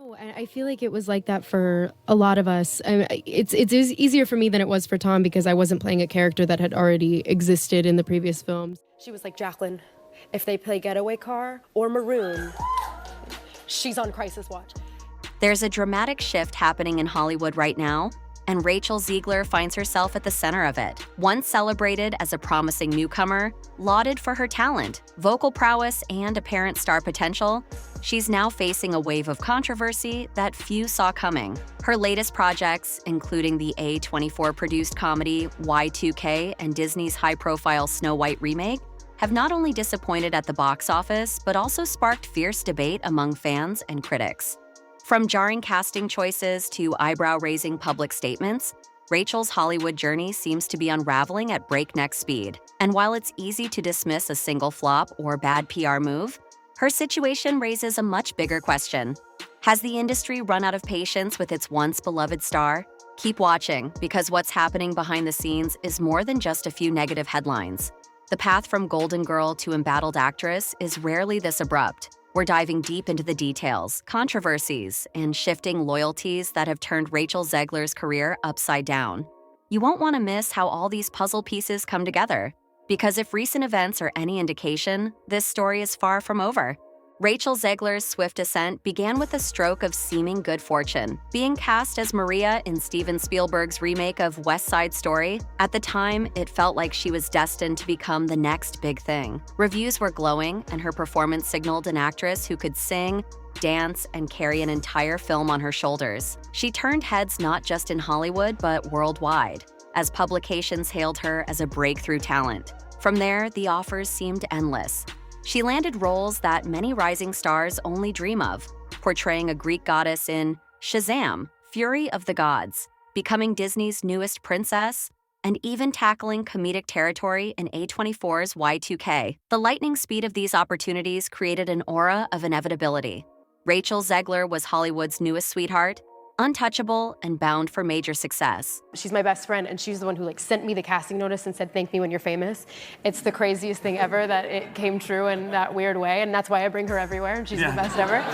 Oh, and I feel like it was like that for a lot of us. It's easier for me than it was for Tom because I wasn't playing a character that had already existed in the previous films. She was like, Jacqueline, if they play Getaway Car or Maroon, she's on crisis watch. There's a dramatic shift happening in Hollywood right now, and Rachel Zegler finds herself at the center of it. Once celebrated as a promising newcomer, lauded for her talent, vocal prowess, and apparent star potential, she's now facing a wave of controversy that few saw coming. Her latest projects, including the A24-produced comedy Y2K and Disney's high-profile Snow White remake, have not only disappointed at the box office, but also sparked fierce debate among fans and critics. From jarring casting choices to eyebrow-raising public statements, Rachel's Hollywood journey seems to be unraveling at breakneck speed. And while it's easy to dismiss a single flop or bad PR move, her situation raises a much bigger question. Has the industry run out of patience with its once beloved star? Keep watching, because what's happening behind the scenes is more than just a few negative headlines. The path from Golden Girl to embattled actress is rarely this abrupt. We're diving deep into the details, controversies, and shifting loyalties that have turned Rachel Zegler's career upside down. You won't want to miss how all these puzzle pieces come together, because if recent events are any indication, this story is far from over. Rachel Zegler's swift ascent began with a stroke of seeming good fortune. Being cast as Maria in Steven Spielberg's remake of West Side Story, at the time, it felt like she was destined to become the next big thing. Reviews were glowing, and her performance signaled an actress who could sing, dance, and carry an entire film on her shoulders. She turned heads not just in Hollywood, but worldwide, as publications hailed her as a breakthrough talent. From there, the offers seemed endless. She landed roles that many rising stars only dream of, portraying a Greek goddess in Shazam! Fury of the Gods, becoming Disney's newest princess, and even tackling comedic territory in A24's Y2K. The lightning speed of these opportunities created an aura of inevitability. Rachel Zegler was Hollywood's newest sweetheart, untouchable and bound for major success. She's my best friend, and she's the one who sent me the casting notice and said, thank me when you're famous. It's the craziest thing ever that it came true in that weird way, and that's why I bring her everywhere, and she's the best ever.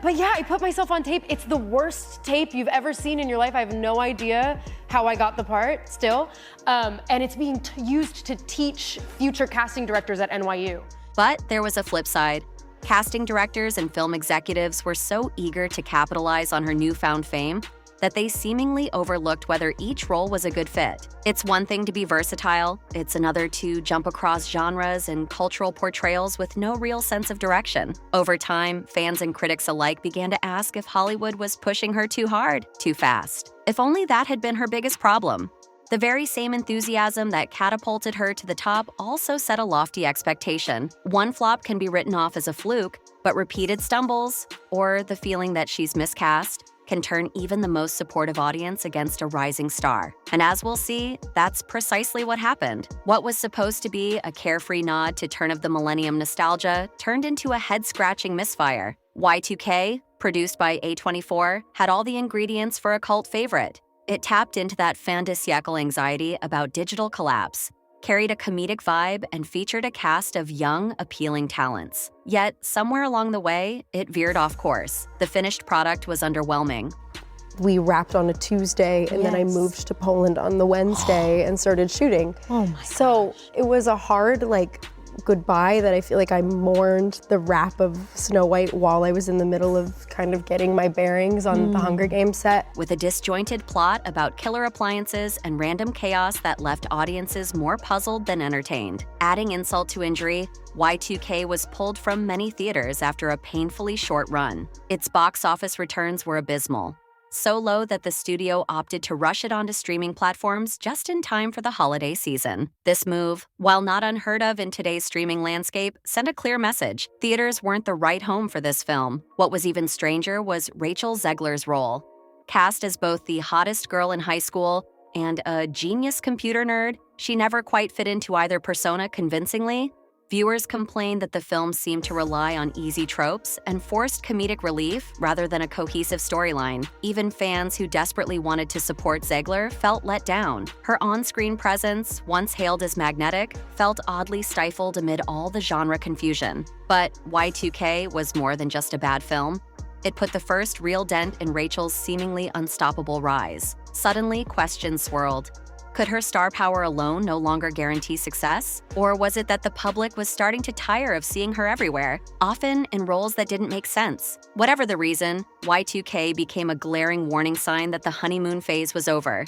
But yeah, I put myself on tape. It's the worst tape you've ever seen in your life. I have no idea how I got the part still. And it's being used to teach future casting directors at NYU. But there was a flip side. Casting directors and film executives were so eager to capitalize on her newfound fame that they seemingly overlooked whether each role was a good fit. It's one thing to be versatile, it's another to jump across genres and cultural portrayals with no real sense of direction. Over time, fans and critics alike began to ask if Hollywood was pushing her too hard, too fast. If only that had been her biggest problem. The very same enthusiasm that catapulted her to the top also set a lofty expectation. One flop can be written off as a fluke, but repeated stumbles, or the feeling that she's miscast, can turn even the most supportive audience against a rising star. And as we'll see, that's precisely what happened. What was supposed to be a carefree nod to turn of the millennium nostalgia turned into a head-scratching misfire. Y2K, produced by A24, had all the ingredients for a cult favorite. It tapped into that fin de siècle anxiety about digital collapse, carried a comedic vibe, and featured a cast of young, appealing talents. Yet, somewhere along the way, it veered off course. The finished product was underwhelming. We wrapped on a Tuesday, and then I moved to Poland on the Wednesday and started shooting. Oh my So it was a hard, goodbye that I feel like I mourned the wrap of Snow White while I was in the middle of kind of getting my bearings on the Hunger Games set. With a disjointed plot about killer appliances and random chaos that left audiences more puzzled than entertained. Adding insult to injury, Y2K was pulled from many theaters after a painfully short run. Its box office returns were abysmal. So low that the studio opted to rush it onto streaming platforms just in time for the holiday season. This move, while not unheard of in today's streaming landscape, sent a clear message. Theaters weren't the right home for this film. What was even stranger was Rachel Zegler's role. Cast as both the hottest girl in high school and a genius computer nerd, she never quite fit into either persona convincingly. Viewers complained that the film seemed to rely on easy tropes and forced comedic relief rather than a cohesive storyline. Even fans who desperately wanted to support Zegler felt let down. Her on-screen presence, once hailed as magnetic, felt oddly stifled amid all the genre confusion. But Y2K was more than just a bad film. It put the first real dent in Rachel's seemingly unstoppable rise. Suddenly, questions swirled. Could her star power alone no longer guarantee success? Or was it that the public was starting to tire of seeing her everywhere, often in roles that didn't make sense? Whatever the reason, Y2K became a glaring warning sign that the honeymoon phase was over.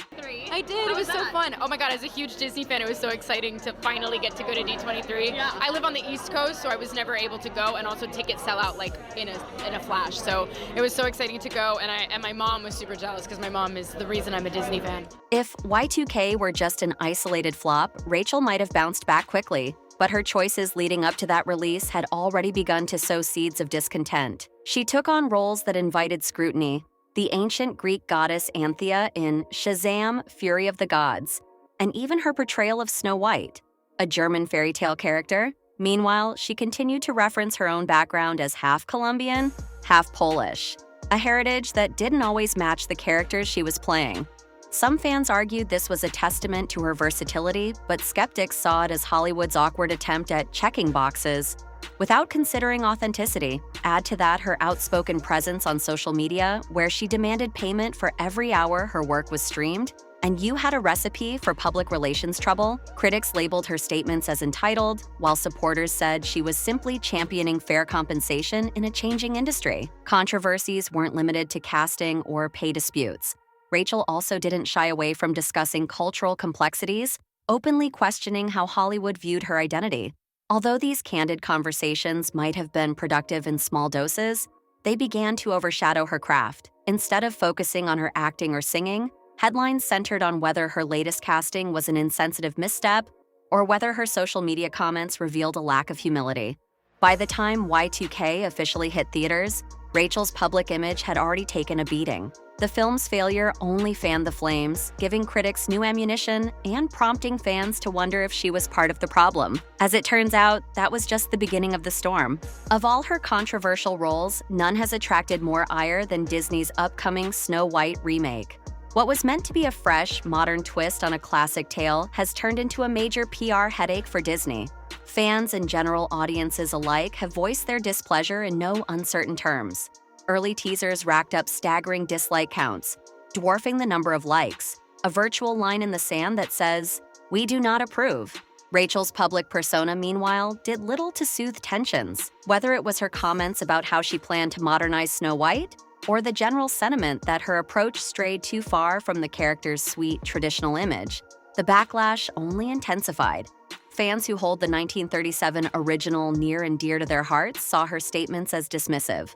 I did. It was so fun. Oh my god, as a huge Disney fan, it was so exciting to finally get to go to D23. Yeah. I live on the East Coast, so I was never able to go, and also tickets sell out like in a flash. So it was so exciting to go, and my mom was super jealous because my mom is the reason I'm a Disney fan. If Y2K were just an isolated flop, Rachel might have bounced back quickly. But her choices leading up to that release had already begun to sow seeds of discontent. She took on roles that invited scrutiny. The ancient Greek goddess Anthea in Shazam! Fury of the Gods, and even her portrayal of Snow White, a German fairy tale character. Meanwhile, she continued to reference her own background as half Colombian, half Polish, a heritage that didn't always match the characters she was playing. Some fans argued this was a testament to her versatility, but skeptics saw it as Hollywood's awkward attempt at checking boxes without considering authenticity. Add to that her outspoken presence on social media, where she demanded payment for every hour her work was streamed, and you had a recipe for public relations trouble. Critics labeled her statements as entitled, while supporters said she was simply championing fair compensation in a changing industry. Controversies weren't limited to casting or pay disputes. Rachel also didn't shy away from discussing cultural complexities, openly questioning how Hollywood viewed her identity. Although these candid conversations might have been productive in small doses, they began to overshadow her craft. Instead of focusing on her acting or singing, headlines centered on whether her latest casting was an insensitive misstep or whether her social media comments revealed a lack of humility. By the time Y2K officially hit theaters, Rachel's public image had already taken a beating. The film's failure only fanned the flames, giving critics new ammunition and prompting fans to wonder if she was part of the problem. As it turns out, that was just the beginning of the storm. Of all her controversial roles, none has attracted more ire than Disney's upcoming Snow White remake. What was meant to be a fresh, modern twist on a classic tale has turned into a major PR headache for Disney. Fans and general audiences alike have voiced their displeasure in no uncertain terms. Early teasers racked up staggering dislike counts, dwarfing the number of likes, a virtual line in the sand that says, "We do not approve." Rachel's public persona, meanwhile, did little to soothe tensions, whether it was her comments about how she planned to modernize Snow White, or the general sentiment that her approach strayed too far from the character's sweet, traditional image. The backlash only intensified. Fans who hold the 1937 original near and dear to their hearts saw her statements as dismissive.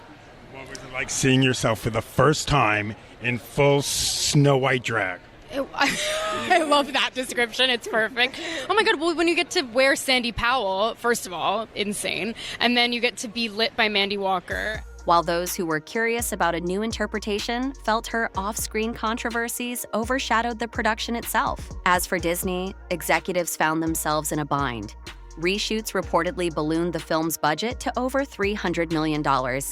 What was it like seeing yourself for the first time in full Snow White drag? I love that description. It's perfect. Oh my god, well, when you get to wear Sandy Powell, first of all, insane. And then you get to be lit by Mandy Walker. While those who were curious about a new interpretation felt her off-screen controversies overshadowed the production itself. As for Disney, executives found themselves in a bind. Reshoots reportedly ballooned the film's budget to over $300 million,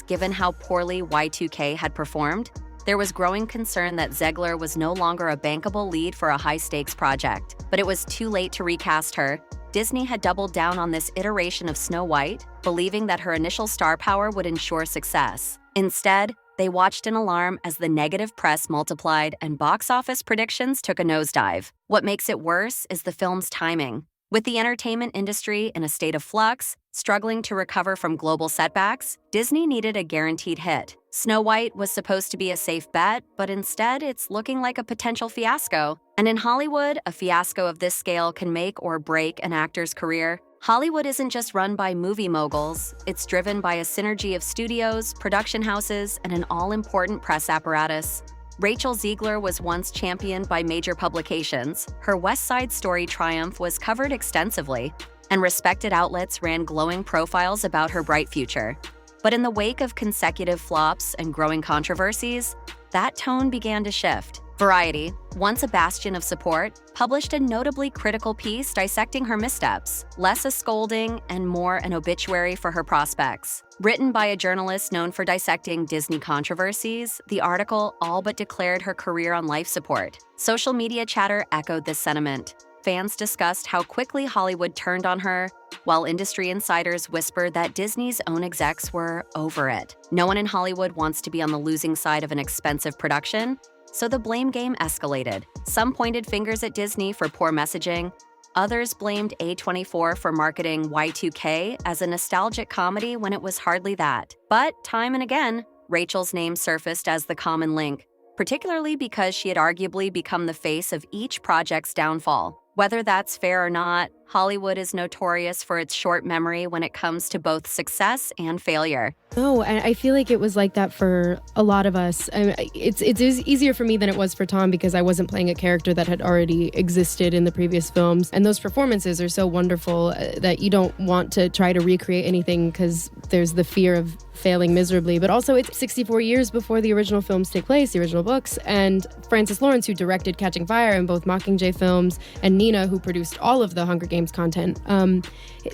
given how poorly Y2K had performed. There was growing concern that Zegler was no longer a bankable lead for a high-stakes project, but it was too late to recast her. Disney had doubled down on this iteration of Snow White, believing that her initial star power would ensure success. Instead, they watched in alarm as the negative press multiplied and box office predictions took a nosedive. What makes it worse is the film's timing. With the entertainment industry in a state of flux, struggling to recover from global setbacks, Disney needed a guaranteed hit. Snow White was supposed to be a safe bet, but instead it's looking like a potential fiasco. And in Hollywood, a fiasco of this scale can make or break an actor's career. Hollywood isn't just run by movie moguls, it's driven by a synergy of studios, production houses, and an all-important press apparatus. Rachel Zegler was once championed by major publications. Her West Side Story triumph was covered extensively, and respected outlets ran glowing profiles about her bright future. But in the wake of consecutive flops and growing controversies, that tone began to shift. Variety, once a bastion of support, published a notably critical piece dissecting her missteps, less a scolding and more an obituary for her prospects. Written by a journalist known for dissecting Disney controversies, the article all but declared her career on life support. Social media chatter echoed this sentiment. fans discussed how quickly Hollywood turned on her, while industry insiders whispered that Disney's own execs were over it. No one in Hollywood wants to be on the losing side of an expensive production, so the blame game escalated. Some pointed fingers at Disney for poor messaging. Others blamed A24 for marketing Y2K as a nostalgic comedy when it was hardly that. But time and again, Rachel's name surfaced as the common link, particularly because she had arguably become the face of each project's downfall. Whether that's fair or not, Hollywood is notorious for its short memory when it comes to both success and failure. No, and I feel like it was like that for a lot of us. It's easier for me than it was for Tom because I wasn't playing a character that had already existed in the previous films. And those performances are so wonderful that you don't want to try to recreate anything because there's the fear of failing miserably. But also, it's 64 years before the original films take place, the original books. And Francis Lawrence, who directed Catching Fire and both Mockingjay films, and Nina, who produced all of the Hunger Games content,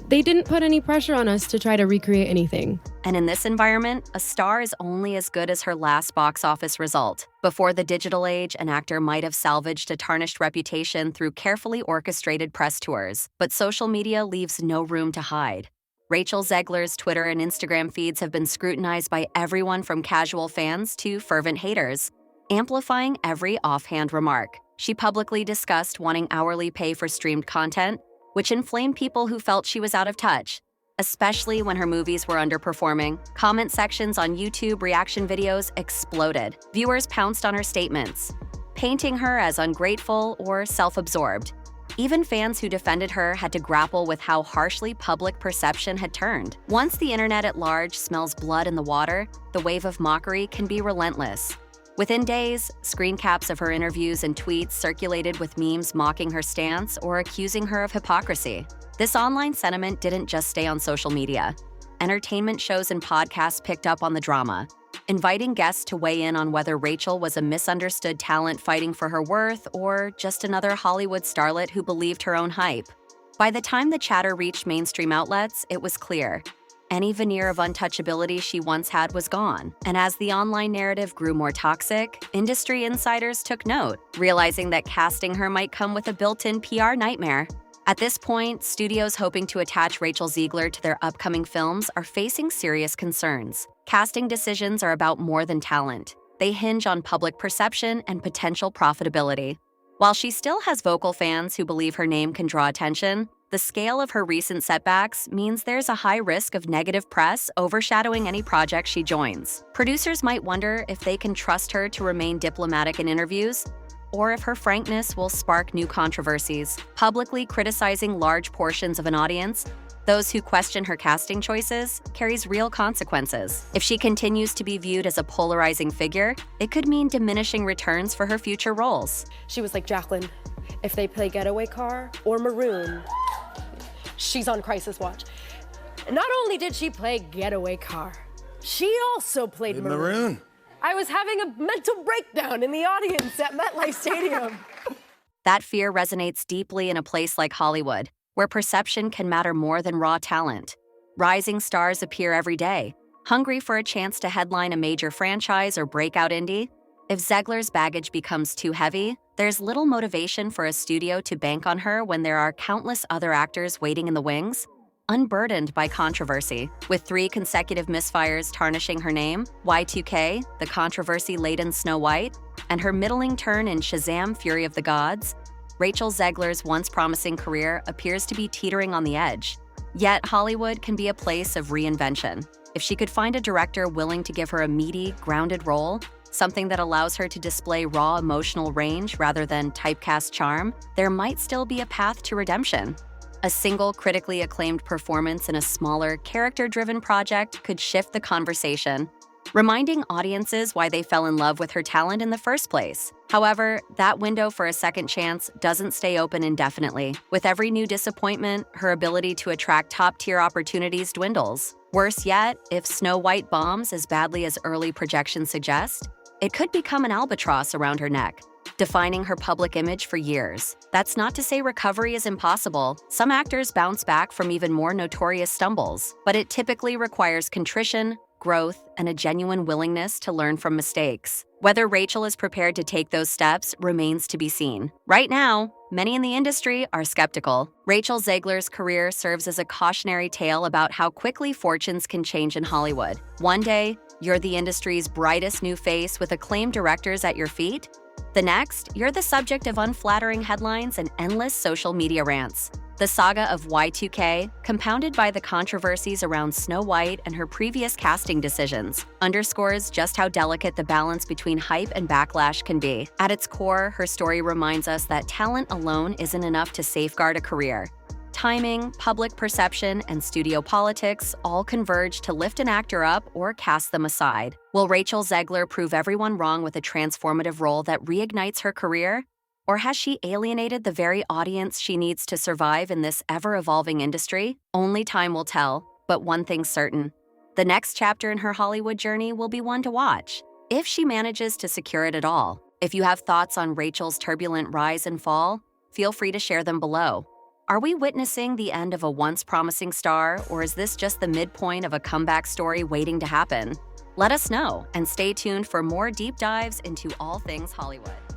they didn't put any pressure on us to try to recreate anything. And in this environment, a star is only as good as her last box office result. Before the digital age, an actor might have salvaged a tarnished reputation through carefully orchestrated press tours. But social media leaves no room to hide. Rachel Zegler's Twitter and Instagram feeds have been scrutinized by everyone from casual fans to fervent haters, amplifying every offhand remark. She publicly discussed wanting hourly pay for streamed content, which inflamed people who felt she was out of touch, especially when her movies were underperforming. Comment sections on YouTube reaction videos exploded. Viewers pounced on her statements, painting her as ungrateful or self-absorbed. Even fans who defended her had to grapple with how harshly public perception had turned. Once the internet at large smells blood in the water, the wave of mockery can be relentless. Within days, screen caps of her interviews and tweets circulated with memes mocking her stance or accusing her of hypocrisy. This online sentiment didn't just stay on social media. Entertainment shows and podcasts picked up on the drama, inviting guests to weigh in on whether Rachel was a misunderstood talent fighting for her worth or just another Hollywood starlet who believed her own hype. By the time the chatter reached mainstream outlets, it was clear. Any veneer of untouchability she once had was gone. And as the online narrative grew more toxic, industry insiders took note, realizing that casting her might come with a built-in PR nightmare. At this point, studios hoping to attach Rachel Zegler to their upcoming films are facing serious concerns. Casting decisions are about more than talent. They hinge on public perception and potential profitability. While she still has vocal fans who believe her name can draw attention, the scale of her recent setbacks means there's a high risk of negative press overshadowing any project she joins. Producers might wonder if they can trust her to remain diplomatic in interviews, or if her frankness will spark new controversies. Publicly criticizing large portions of an audience, those who question her casting choices, carries real consequences. If she continues to be viewed as a polarizing figure, it could mean diminishing returns for her future roles. She was like, Jacqueline, if they play Getaway Car or Maroon, she's on crisis watch. Not only did she play Getaway Car, she also played Maroon. I was having a mental breakdown in the audience at MetLife Stadium. That fear resonates deeply in a place like Hollywood, where perception can matter more than raw talent. Rising stars appear every day, hungry for a chance to headline a major franchise or breakout indie. If Zegler's baggage becomes too heavy, there's little motivation for a studio to bank on her when there are countless other actors waiting in the wings. Unburdened by controversy, with 3 consecutive misfires tarnishing her name, Y2K, the controversy-laden Snow White, and her middling turn in Shazam! Fury of the Gods, Rachel Zegler's once promising career appears to be teetering on the edge. Yet Hollywood can be a place of reinvention. If she could find a director willing to give her a meaty, grounded role, something that allows her to display raw emotional range rather than typecast charm, there might still be a path to redemption. A single critically acclaimed performance in a smaller, character-driven project could shift the conversation, reminding audiences why they fell in love with her talent in the first place. However, that window for a second chance doesn't stay open indefinitely. With every new disappointment, her ability to attract top-tier opportunities dwindles. Worse yet, if Snow White bombs as badly as early projections suggest, it could become an albatross around her neck, defining her public image for years. That's not to say recovery is impossible. Some actors bounce back from even more notorious stumbles, but it typically requires contrition, growth, and a genuine willingness to learn from mistakes. Whether Rachel is prepared to take those steps remains to be seen. Right now, many in the industry are skeptical. Rachel Zegler's career serves as a cautionary tale about how quickly fortunes can change in Hollywood. One day, you're the industry's brightest new face with acclaimed directors at your feet. The next, you're the subject of unflattering headlines and endless social media rants. The saga of Y2K, compounded by the controversies around Snow White and her previous casting decisions, underscores just how delicate the balance between hype and backlash can be. At its core, her story reminds us that talent alone isn't enough to safeguard a career. Timing, public perception, and studio politics all converge to lift an actor up or cast them aside. Will Rachel Zegler prove everyone wrong with a transformative role that reignites her career? Or has she alienated the very audience she needs to survive in this ever-evolving industry? Only time will tell, but one thing's certain. The next chapter in her Hollywood journey will be one to watch, if she manages to secure it at all. If you have thoughts on Rachel's turbulent rise and fall, feel free to share them below. Are we witnessing the end of a once promising star, or is this just the midpoint of a comeback story waiting to happen? Let us know, and stay tuned for more deep dives into all things Hollywood.